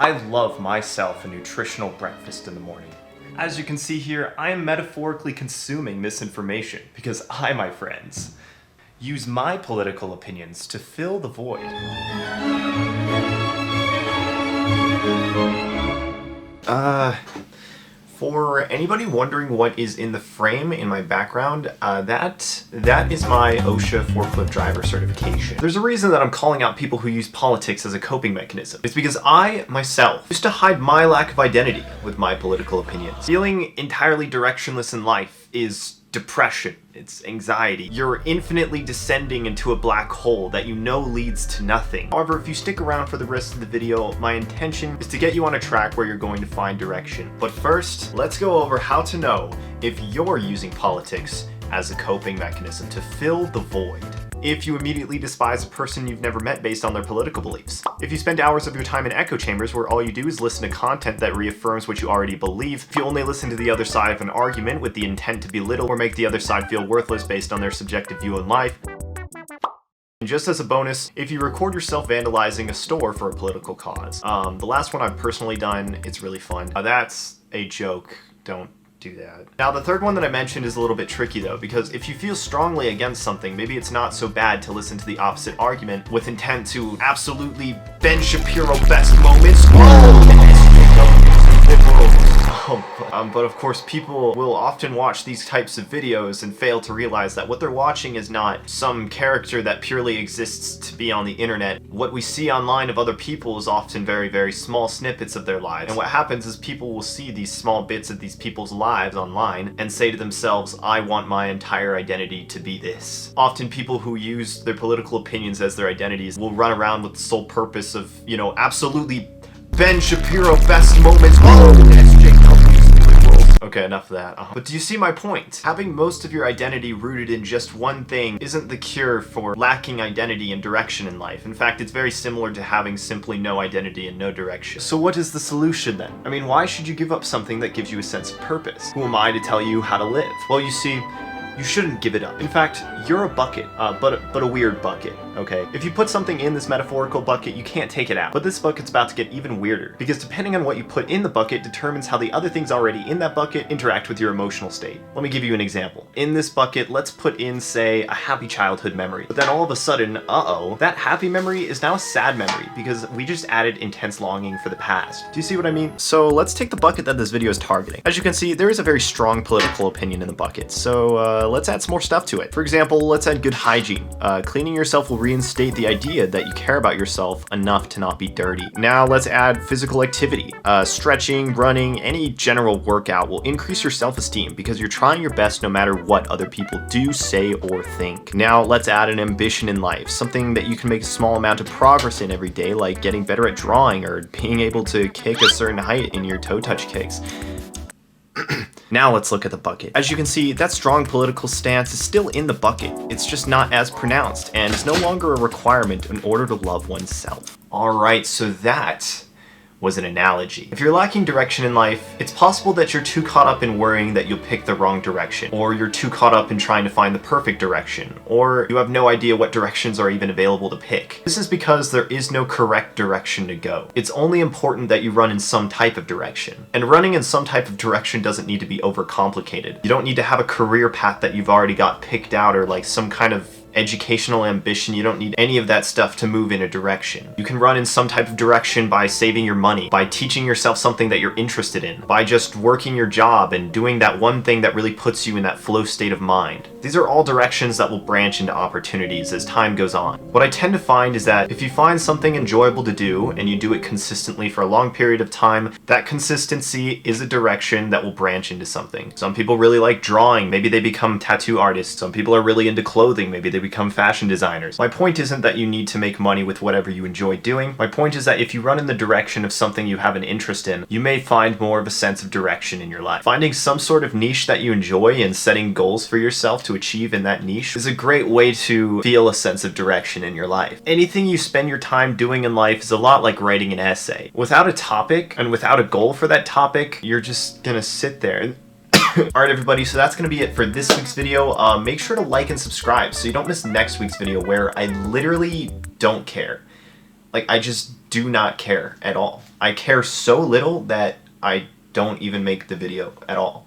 I love myself a nutritional breakfast in the morning. As you can see here, I am metaphorically consuming misinformation because I, my friends, use my political opinions to fill the void. For anybody wondering what is in the frame in my background, that is my OSHA forklift driver certification. There's a reason that I'm calling out people who use politics as a coping mechanism. It's because I, myself, used to hide my lack of identity with my political opinions. Feeling entirely directionless in life is depression, it's anxiety. You're infinitely descending into a black hole that you know leads to nothing. However, if you stick around for the rest of the video, my intention is to get you on a track where you're going to find direction. But first, let's go over how to know if you're using politics as a coping mechanism to fill the void. If you immediately despise a person you've never met based on their political beliefs. If you spend hours of your time in echo chambers where all you do is listen to content that reaffirms what you already believe. If you only listen to the other side of an argument with the intent to belittle or make the other side feel worthless based on their subjective view on life. And just as a bonus, if you record yourself vandalizing a store for a political cause. The last one I've personally done, it's really fun. That's a joke. Don't do that. Now, the third one that I mentioned is a little bit tricky though, because if you feel strongly against something, maybe it's not so bad to listen to the opposite argument with intent to absolutely Ben Shapiro best moments. But of course, people will often watch these types of videos and fail to realize that what they're watching is not some character that purely exists to be on the internet. What we see online of other people is often very, very small snippets of their lives. And what happens is people will see these small bits of these people's lives online and say to themselves, I want my entire identity to be this. Often people who use their political opinions as their identities will run around with the sole purpose of, you know, absolutely Ben Shapiro best moments. Okay, enough of that. But do you see my point? Having most of your identity rooted in just one thing isn't the cure for lacking identity and direction in life. In fact, it's very similar to having simply no identity and no direction. So what is the solution then? I mean, why should you give up something that gives you a sense of purpose? Who am I to tell you how to live? Well, you see, you shouldn't give it up. In fact, you're a bucket, but a weird bucket, okay? If you put something in this metaphorical bucket, you can't take it out. But this bucket's about to get even weirder, because depending on what you put in the bucket determines how the other things already in that bucket interact with your emotional state. Let me give you an example. In this bucket, let's put in, say, a happy childhood memory. But then all of a sudden, that happy memory is now a sad memory, because we just added intense longing for the past. Do you see what I mean? So let's take the bucket that this video is targeting. As you can see, there is a very strong political opinion in the bucket, so let's add some more stuff to it. For example, let's add good hygiene. Cleaning yourself will reinstate the idea that you care about yourself enough to not be dirty. Now let's add physical activity. Stretching, running, any general workout will increase your self-esteem because you're trying your best no matter what other people do, say, or think. Now let's add an ambition in life, something that you can make a small amount of progress in every day, like getting better at drawing or being able to kick a certain height in your toe touch kicks. Now let's look at the bucket. As you can see, that strong political stance is still in the bucket. It's just not as pronounced and is no longer a requirement in order to love oneself. Alright, so that was an analogy. If you're lacking direction in life, it's possible that you're too caught up in worrying that you'll pick the wrong direction, or you're too caught up in trying to find the perfect direction, or you have no idea what directions are even available to pick. This is because there is no correct direction to go. It's only important that you run in some type of direction. And running in some type of direction doesn't need to be overcomplicated. You don't need to have a career path that you've already got picked out or like some kind of educational ambition. You don't need any of that stuff to move in a direction. You can run in some type of direction by saving your money, by teaching yourself something that you're interested in, by just working your job and doing that one thing that really puts you in that flow state of mind. These are all directions that will branch into opportunities as time goes on. What I tend to find is that if you find something enjoyable to do and you do it consistently for a long period of time, that consistency is a direction that will branch into something. Some people really like drawing, maybe they become tattoo artists. Some people are really into clothing, maybe they become fashion designers. My point isn't that you need to make money with whatever you enjoy doing. My point is that if you run in the direction of something you have an interest in, you may find more of a sense of direction in your life. Finding some sort of niche that you enjoy and setting goals for yourself to achieve in that niche is a great way to feel a sense of direction in your life. Anything you spend your time doing in life is a lot like writing an essay. Without a topic and without a goal for that topic, you're just gonna sit there. Alright everybody, so that's going to be it for this week's video. Make sure to like and subscribe so you don't miss next week's video where I literally don't care. Like, I just do not care at all. I care so little that I don't even make the video at all.